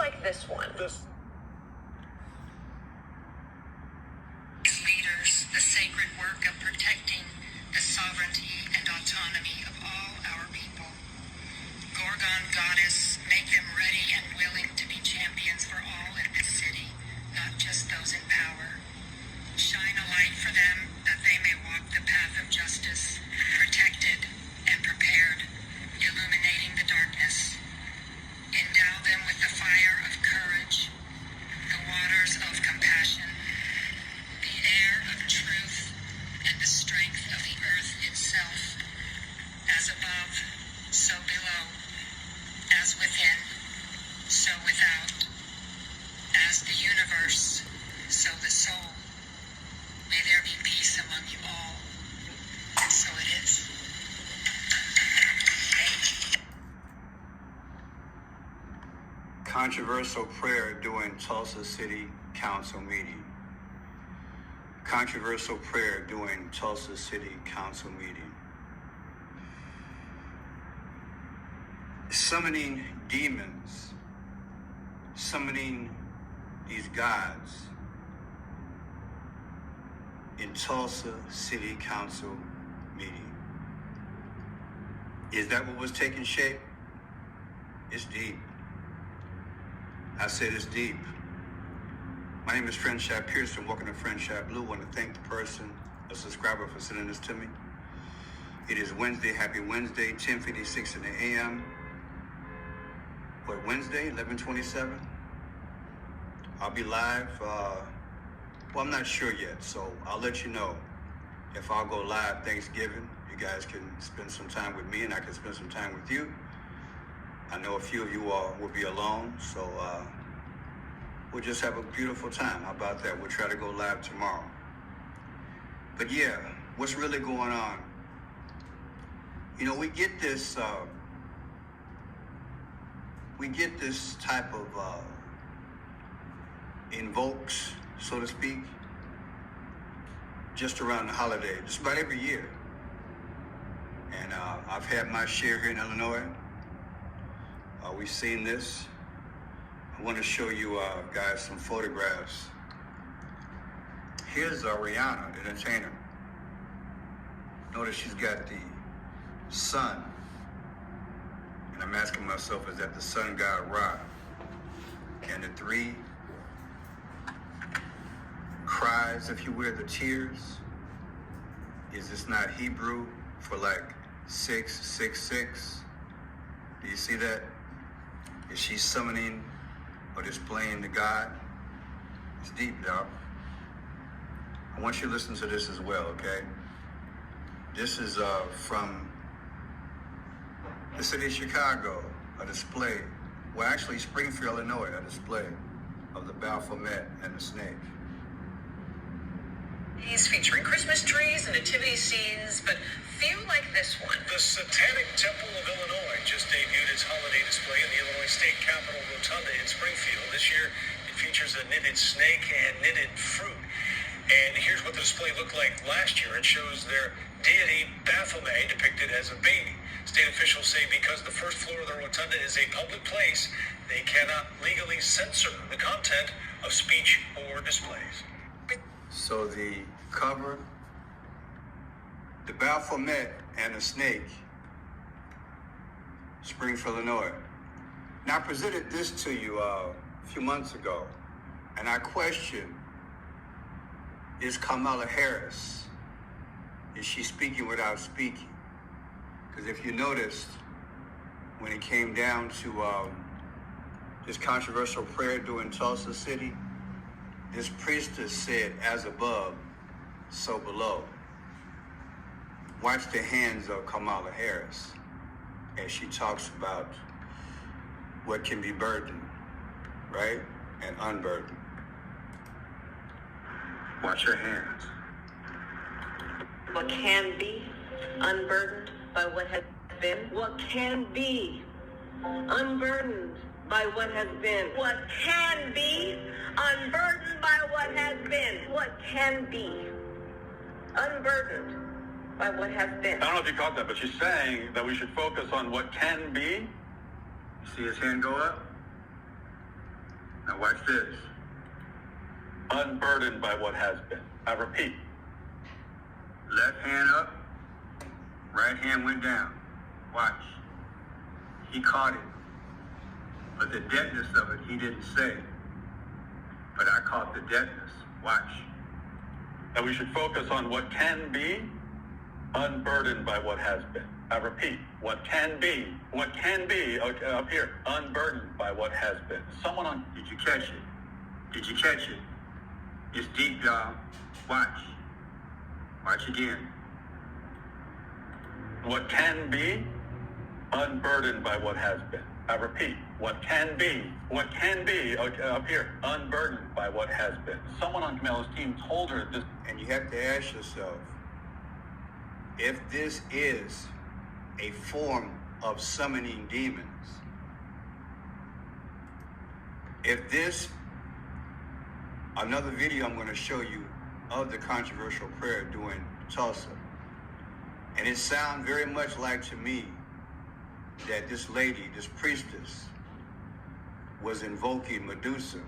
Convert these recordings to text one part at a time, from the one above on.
like this one. Leaders, the sacred work of protecting the sovereignty and autonomy of all our people. Gorgon goddess, make them ready and willing to be champions for all in this city, not just those in power. Shine a light for them that they may walk the path of justice, protected and prepared, illuminating the darkness. Endow them with the fire of courage, the waters of compassion, the air of truth, and the strength of the earth itself. As above, so below. As within, so without. As the universe, so the soul. May there be peace among you all. And so it is. Controversial prayer during Tulsa City Council meeting. Controversial prayer during Tulsa City Council meeting. Summoning demons, summoning these gods in Tulsa City Council meeting. Is that what was taking shape? It's deep. I said it's deep. My name is Friendship Pearson. Welcome to Friendship Blue. I want to thank the person, a subscriber, for sending this to me. It is Wednesday. Happy Wednesday, 10:56 in the a.m. Wednesday, 11:27. I'll be live. I'm not sure yet, so I'll let you know if I'll go live Thanksgiving. You guys can spend some time with me, and I can spend some time with you. I know a few of you all will be alone, so we'll just have a beautiful time. How about that? We'll try to go live tomorrow. But yeah, what's really going on? You know, we get this type of invokes, so to speak, just around the holiday, just about every year. And I've had my share here in Illinois. We've seen this. I want to show you guys some photographs. Here's Rihanna, the entertainer. Notice she's got the sun. And I'm asking myself, is that the sun god Ra? And the three cries, if you will, the tears, is this not Hebrew for like 666? Do you see that? Is she summoning or displaying the God? It's deep, dog. I want you to listen to this as well, okay? This is from the city of Chicago, a display, well actually Springfield, Illinois, a display of the Baphomet and the snake. Featuring Christmas trees and nativity scenes, but few like this one. The Satanic Temple of Illinois just debuted its holiday display in the Illinois State Capitol Rotunda in Springfield. This year, it features a knitted snake and knitted fruit. And here's what the display looked like last year. It shows their deity, Baphomet, depicted as a baby. State officials say because the first floor of the rotunda is a public place, they cannot legally censor the content of speech or displays. So the cover, the Baphomet and the snake, Springfield, Illinois. Now I presented this to you a few months ago, and I question, is Kamala Harris, is she speaking without speaking? Because if you noticed, when it came down to this controversial prayer during Tulsa City, this priestess said, as above, so below. Watch the hands of Kamala Harris as she talks about what can be burdened, right? And unburdened. Watch her hands. What can be unburdened by what has been? What can be unburdened by what has been? What can be unburdened by what has been? What can be unburdened by what has been? I don't know if you caught that, but she's saying that we should focus on what can be. See his hand go up? Now watch this. Unburdened by what has been. I repeat. Left hand up, right hand went down. Watch. He caught it. But the deadness of it, he didn't say. But I caught the deadness. Watch. That we should focus on what can be, unburdened by what has been. I repeat, what can be, okay, up here, unburdened by what has been. Someone on... Did you catch it? Did you catch it? It's deep, y'all. Watch. Watch again. What can be, unburdened by what has been. I repeat, what can be, okay, up here, unburdened by what has been. Someone on Camilla's team told her this. And you have to ask yourself, if this is a form of summoning demons, if this, another video I'm going to show you of the controversial prayer during Tulsa, and it sounds very much like to me that this lady, this priestess, was invoking Medusa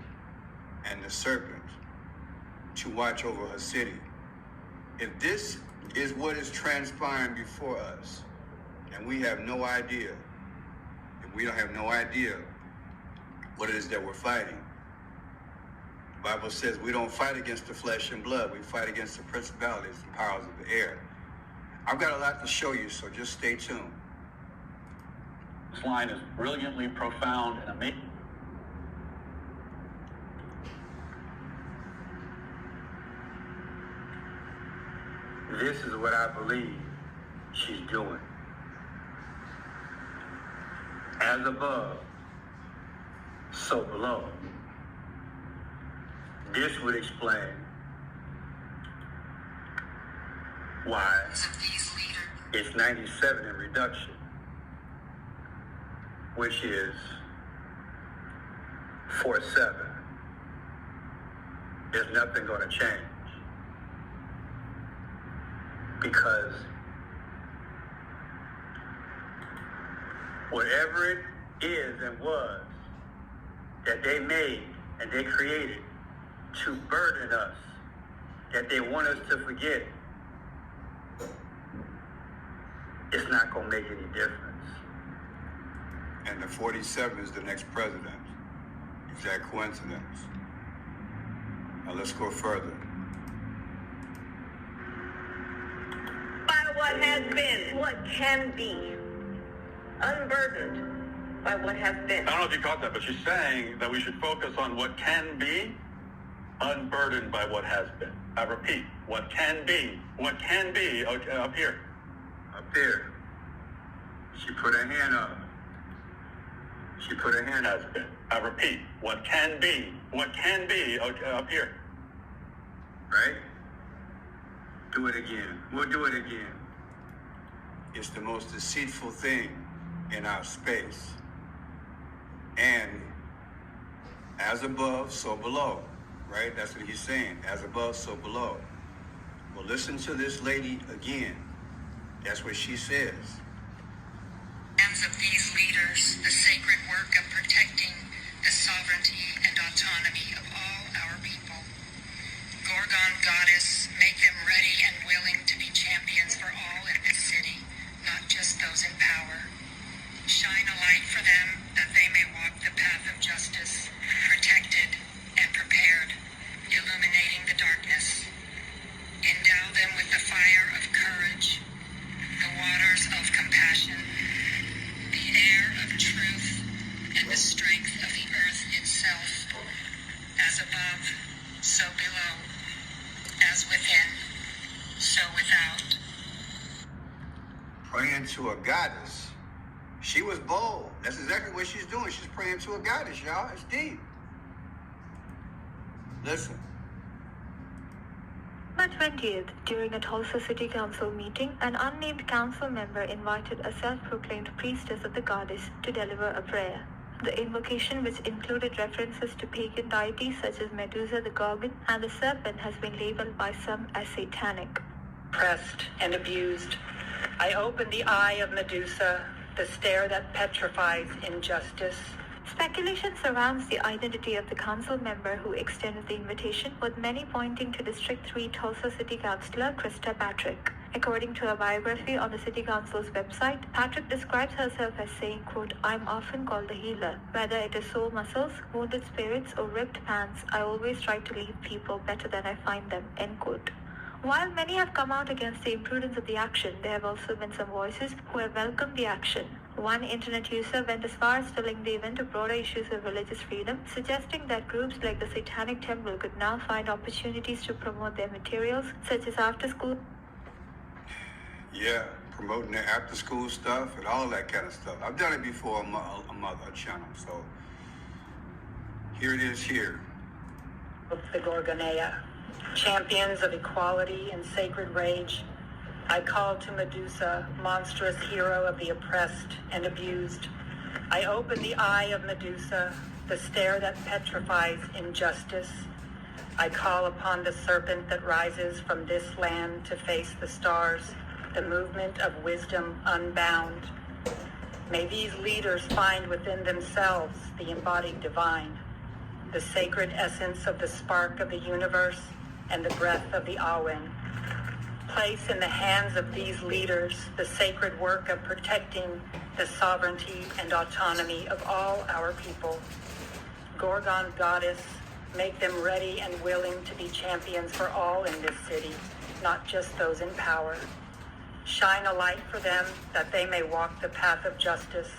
and the Serpent to watch over her city. If this is what is transpiring before us, and we have no idea, if we don't have no idea what it is that we're fighting, the Bible says we don't fight against the flesh and blood, we fight against the principalities and powers of the air. I've got a lot to show you, so just stay tuned. This line is brilliantly profound and amazing. This is what I believe she's doing. As above, so below. This would explain why it's 97 in reduction, which is 4-7. There's nothing going to change. Because whatever it is and was that they made and they created to burden us, that they want us to forget, it's not going to make any difference. And the 47 is the next president. Is that coincidence? Now let's go further. By what has been, what can be, unburdened by what has been. I don't know if you caught that, but she's saying that we should focus on what can be, unburdened by what has been. I repeat, what can be, okay, up here. Up there. She put her hand up. She put her hand up. Has been. I repeat, what can be, okay, up here. Right? Do it again. We'll do it again. It's the most deceitful thing in our space. And as above, so below. Right? That's what he's saying. As above, so below. Well, listen to this lady again. That's what she says. Hands of these leaders, the sacred work of protecting the sovereignty and autonomy of all our people. Gorgon goddess, make them ready and willing to be champions for all in this city, not just those in power. Shine a light for them that they may walk the path of justice, protected and prepared, illuminating the darkness. Endow them with the fire of courage, the waters of compassion, the air of truth, and the strength of the earth itself. As above, so below. As within, so without. Praying to a goddess. She was bold. That's exactly what she's doing. She's praying to a goddess, y'all. It's deep. Listen. On 20th, during a Tulsa City Council meeting, an unnamed council member invited a self-proclaimed priestess of the goddess to deliver a prayer. The invocation, which included references to pagan deities such as Medusa the Gorgon and the Serpent, has been labeled by some as satanic. Pressed and abused, I open the eye of Medusa, the stare that petrifies injustice. Speculation surrounds the identity of the council member who extended the invitation, with many pointing to District 3 Tulsa City Councilor Krista Patrick. According to a biography on the City Council's website, Patrick describes herself as saying, quote, "I'm often called the healer. Whether it is sore muscles, wounded spirits, or ripped pants, I always try to leave people better than I find them," end quote. While many have come out against the imprudence of the action, there have also been some voices who have welcomed the action. One internet user went as far as to link the event to broader issues of religious freedom, suggesting that groups like the Satanic Temple could now find opportunities to promote their materials, such as after-school. Yeah, promoting their after-school stuff and all that kind of stuff. I've done it before on a channel, so here it is here. The Gorgonea, champions of equality and sacred rage, I call to Medusa, monstrous hero of the oppressed and abused. I open the eye of Medusa, the stare that petrifies injustice. I call upon the serpent that rises from this land to face the stars, the movement of wisdom unbound. May these leaders find within themselves the embodied divine, the sacred essence of the spark of the universe and the breath of the Awen. Place in the hands of these leaders the sacred work of protecting the sovereignty and autonomy of all our people. Gorgon goddess, make them ready and willing to be champions for all in this city, not just those in power. Shine a light for them that they may walk the path of justice,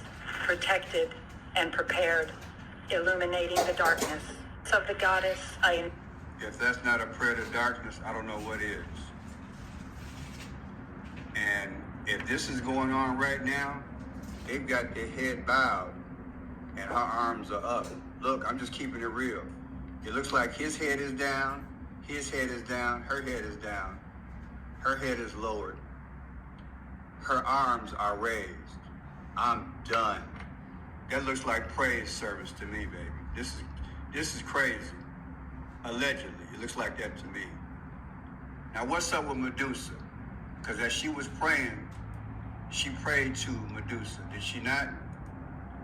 protected and prepared, illuminating the darkness. Of the goddess, If that's not a prayer to darkness, I don't know what is. And if this is going on right now, they've got their head bowed and her arms are up. Look, I'm just keeping it real. It looks like his head is down, his head is down, her head is down, her head is lowered. Her arms are raised. I'm done. That looks like praise service to me, baby. This is crazy. Allegedly, it looks like that to me. Now, what's up with Medusa? Because as she was praying, she prayed to Medusa. Did she not?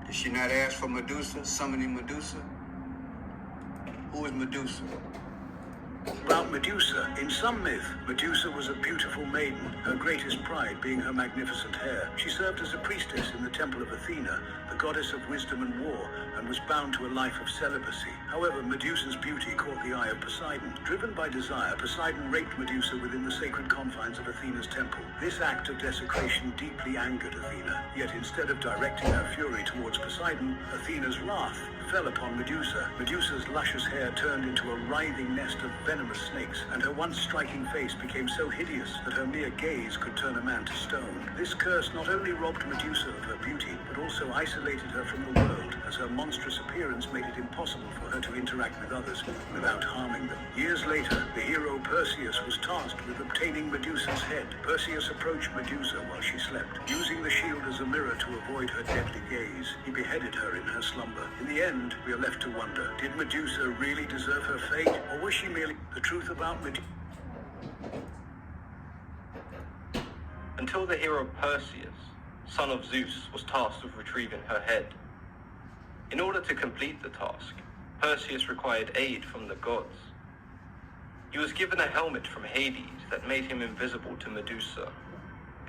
Did she not ask for Medusa, summoning Medusa? Who is Medusa? About Medusa, in some myth, Medusa was a beautiful maiden, her greatest pride being her magnificent hair. She served as a priestess in the temple of Athena, the goddess of wisdom and war, and was bound to a life of celibacy. However, Medusa's beauty caught the eye of Poseidon. Driven by desire, Poseidon raped Medusa within the sacred confines of Athena's temple. This act of desecration deeply angered Athena. Yet instead of directing her fury towards Poseidon, Athena's wrath fell upon Medusa. Medusa's luscious hair turned into a writhing nest of venomous snakes, and her once striking face became so hideous that her mere gaze could turn a man to stone. This curse not only robbed Medusa of her beauty, but also isolated her from the world, as her monstrous appearance made it impossible for her to interact with others without harming them. Years later, the hero Perseus was tasked with obtaining Medusa's head. Perseus approached Medusa while she slept. Using the shield as a mirror to avoid her deadly gaze, he beheaded her in her slumber. In the end, we are left to wonder, did Medusa really deserve her fate, or was she merely the truth about Medusa? Until the hero Perseus, son of Zeus, was tasked with retrieving her head. In order to complete the task, Perseus required aid from the gods. He was given a helmet from Hades that made him invisible to Medusa,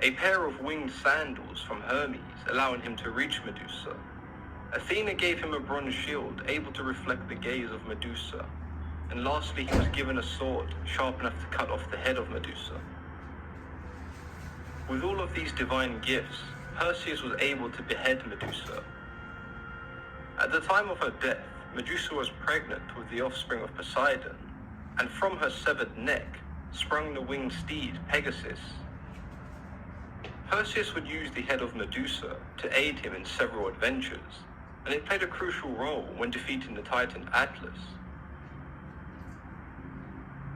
a pair of winged sandals from Hermes allowing him to reach Medusa. Athena gave him a bronze shield able to reflect the gaze of Medusa, and lastly he was given a sword sharp enough to cut off the head of Medusa. With all of these divine gifts, Perseus was able to behead Medusa. At the time of her death, Medusa was pregnant with the offspring of Poseidon, and from her severed neck sprung the winged steed Pegasus. Perseus would use the head of Medusa to aid him in several adventures, and it played a crucial role when defeating the Titan Atlas.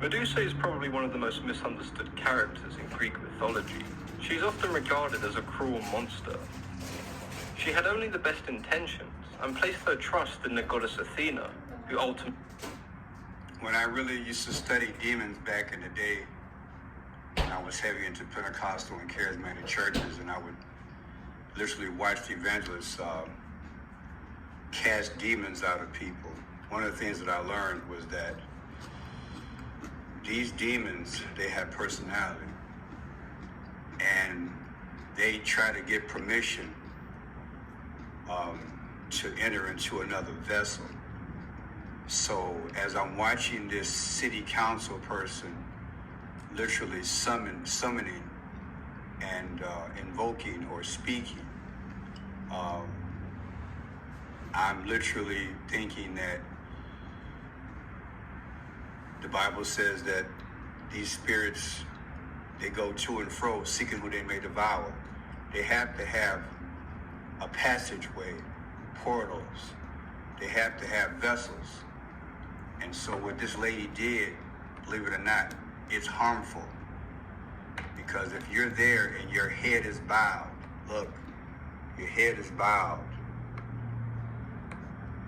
Medusa is probably one of the most misunderstood characters in Greek mythology. She is often regarded as a cruel monster. She had only the best intentions and placed her trust in the goddess Athena, who ultimately... When I really used to study demons back in the day, I was heavy into Pentecostal and charismatic churches, and I would literally watch the evangelists cast demons out of people. One of the things that I learned was that these demons, they have personality, and they try to get permission to enter into another vessel. So as I'm watching this city council person literally summoning and invoking or speaking, I'm literally thinking that the Bible says that these spirits, they go to and fro seeking who they may devour. They have to have a passageway, portals. They have to have vessels. And so what this lady did, believe it or not, it's harmful. Because if you're there and your head is bowed, look, your head is bowed.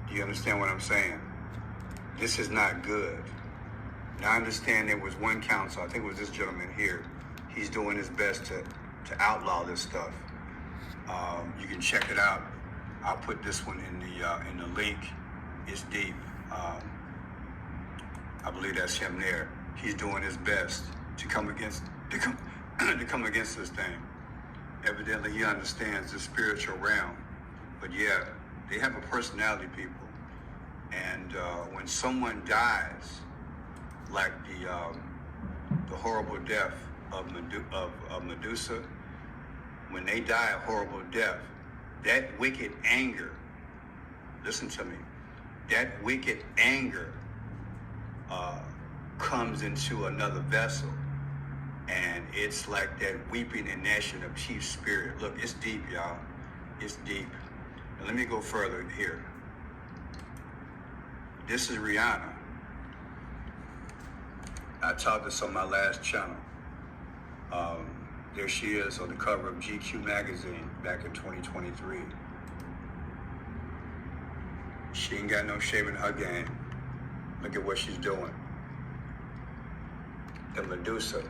Do you understand what I'm saying? This is not good. Now I understand there was one council, I think it was this gentleman here. He's doing his best to outlaw this stuff. You can check it out. I'll put this one in the link. It's deep. I believe that's him there. He's doing his best to come against this thing. Evidently, he understands the spiritual realm. But yeah, they have a personality, people. And when someone dies, like the horrible death of Medusa, when they die a horrible death, that wicked anger, listen to me, that wicked anger comes into another vessel, and it's like that weeping and gnashing of teeth spirit. Look, it's deep, y'all. It's deep. Now let me go further here. This is Rihanna. I taught this on my last channel. There she is on the cover of GQ magazine back in 2023. She ain't got no shame in her game. Look at what she's doing. The Medusa.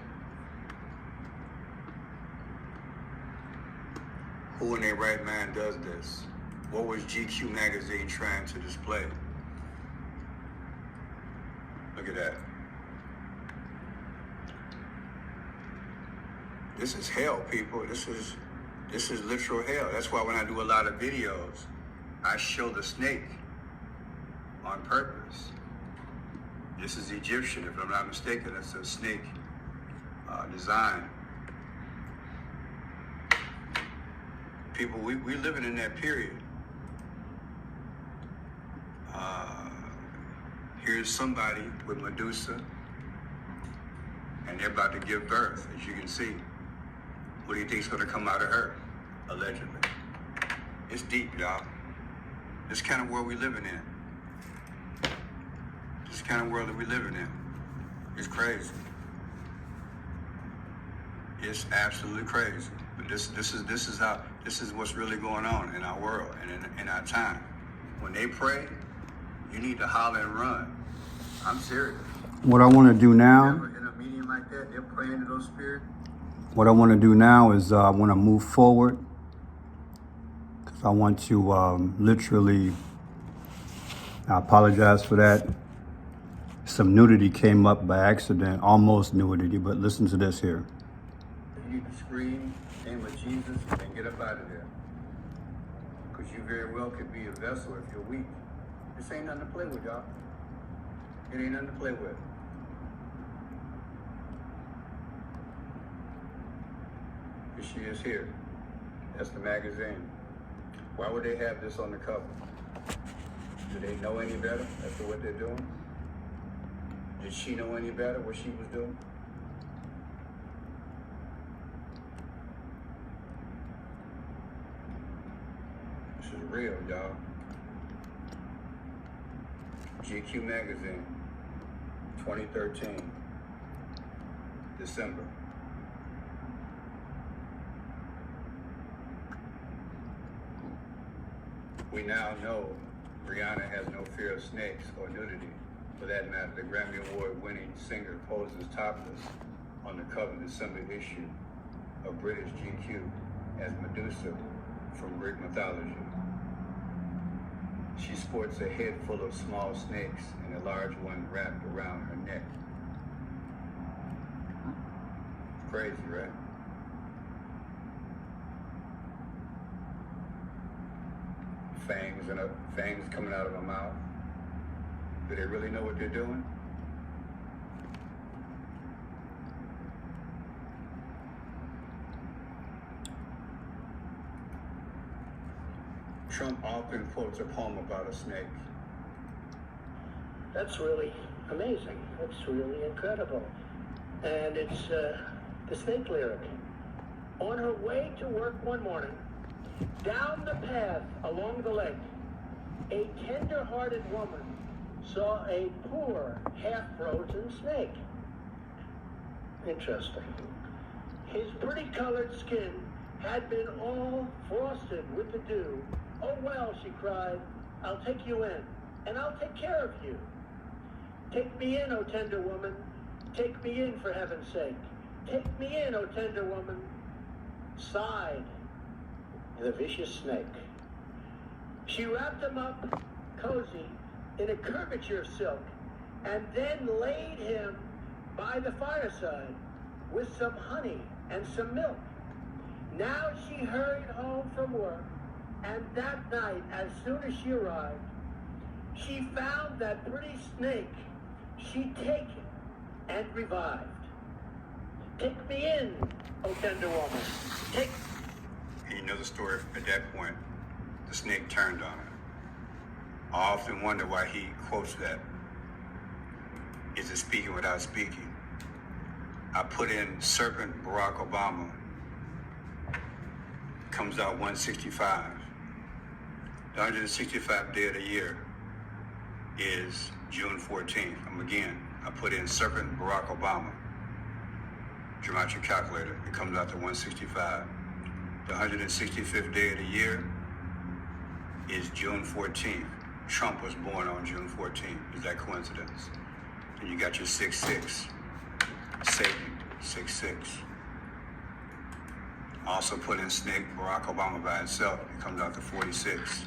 Who in their right mind does this? What was GQ magazine trying to display? Look at that. This is hell, people. This is literal hell. That's why when I do a lot of videos, I show the snake on purpose. This is Egyptian, if I'm not mistaken. That's a snake design. People, we living in that period. Here's somebody with Medusa, and they're about to give birth, as you can see. What do you think is going to come out of her? Allegedly. It's deep, y'all. This kind of world we living in. This kind of world that we living in. It's crazy. It's absolutely crazy. But this is what's really going on in our world and in our time. When they pray, you need to holler and run. I'm serious. What I want to do now, In a meeting like that, they're praying to those spirits. what I want to do now is I want to move forward, because I want to literally, I apologize for that. Some nudity came up by accident, almost nudity, but listen to this here. You need to scream, name of Jesus, and get up out of there. Because you very well could be a vessel if you're weak. This ain't nothing to play with, y'all. It ain't nothing to play with. Here she is here. That's the magazine. Why would they have this on the cover? Do they know any better as to what they're doing? Did she know any better what she was doing? This is real, y'all. GQ magazine, 2013, December. We now know Rihanna has no fear of snakes or nudity. For that matter, the Grammy Award-winning singer poses topless on the cover December issue of British GQ as Medusa from Greek mythology. She sports a head full of small snakes and a large one wrapped around her neck. Crazy, right? Fangs coming out of her mouth. Do they really know what they're doing? Trump often quotes a poem about a snake. That's really amazing. That's really incredible. And it's the snake lyric. On her way to work one morning, down the path along the lake, a tender-hearted woman saw a poor, half-frozen snake. Interesting. His pretty colored skin had been all frosted with the dew. Oh well, she cried, I'll take you in, and I'll take care of you. Take me in, O tender woman. Take me in, for heaven's sake. Take me in, O tender woman. Sighed the vicious snake. She wrapped him up, cozy, in a curvature of silk, and then laid him by the fireside with some honey and some milk. Now she hurried home from work, and that night, as soon as she arrived, she found that pretty snake she'd taken and revived. Take me in, O tender woman. Take. And you know the story. At that point, the snake turned on her. I often wonder why he quotes that. Is it speaking without speaking? I put in Serpent Barack Obama. Comes out 165. The 165th day of the year is June 14th. I put in Serpent Barack Obama. Draw out your calculator. It comes out to 165. The 165th day of the year is June 14th. Trump was born on June 14th. Is that coincidence? And you got your 6-6. Satan, 6-6. Also put in snake Barack Obama by itself. It comes out to 46.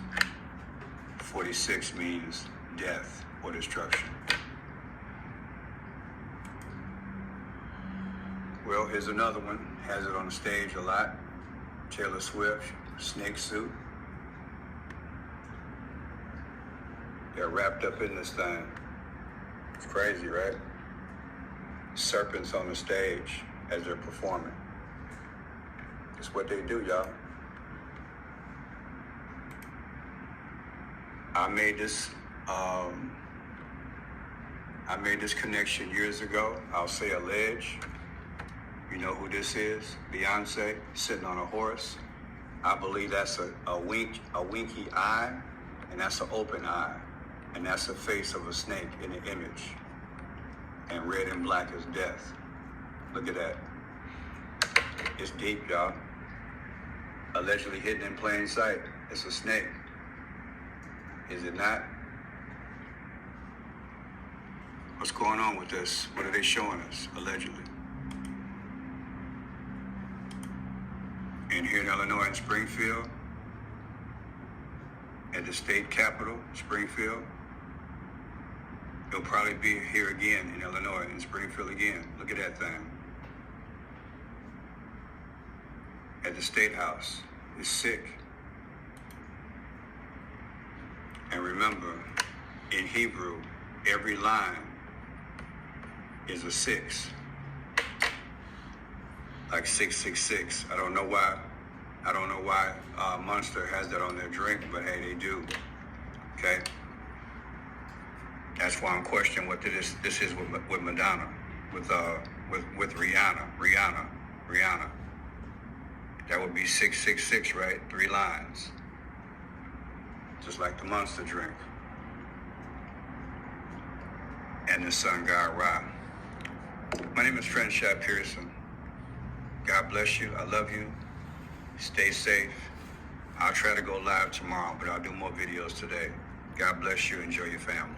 46 means death or destruction. Well, here's another one. Has it on the stage a lot. Taylor Swift, snake suit. They're wrapped up in this thing. It's crazy, right? Serpents on the stage as they're performing. It's what they do, y'all. I made this connection years ago. I'll say allege. You know who this is? Beyonce sitting on a horse. I believe that's a winky eye, and that's an open eye, and that's the face of a snake in the image. And red and black is death. Look at that. It's deep, y'all. Allegedly hidden in plain sight. It's a snake. Is it not? What's going on with this? What are they showing us, allegedly? And here in Illinois, in Springfield, at the state capitol, Springfield, it'll probably be here again in Illinois, in Springfield again. Look at that thing. At the State House. It's sick. And remember, in Hebrew, every line is a 6. Like 666. I don't know why Monster has that on their drink, but hey, they do. Okay? That's why I'm questioning what this is with Madonna, with Rihanna. That would be 666, right? 3 lines. Just like the Monster drink. And the sun god Ra. My name is Friendship Pearson. God bless you. I love you. Stay safe. I'll try to go live tomorrow, but I'll do more videos today. God bless you. Enjoy your family.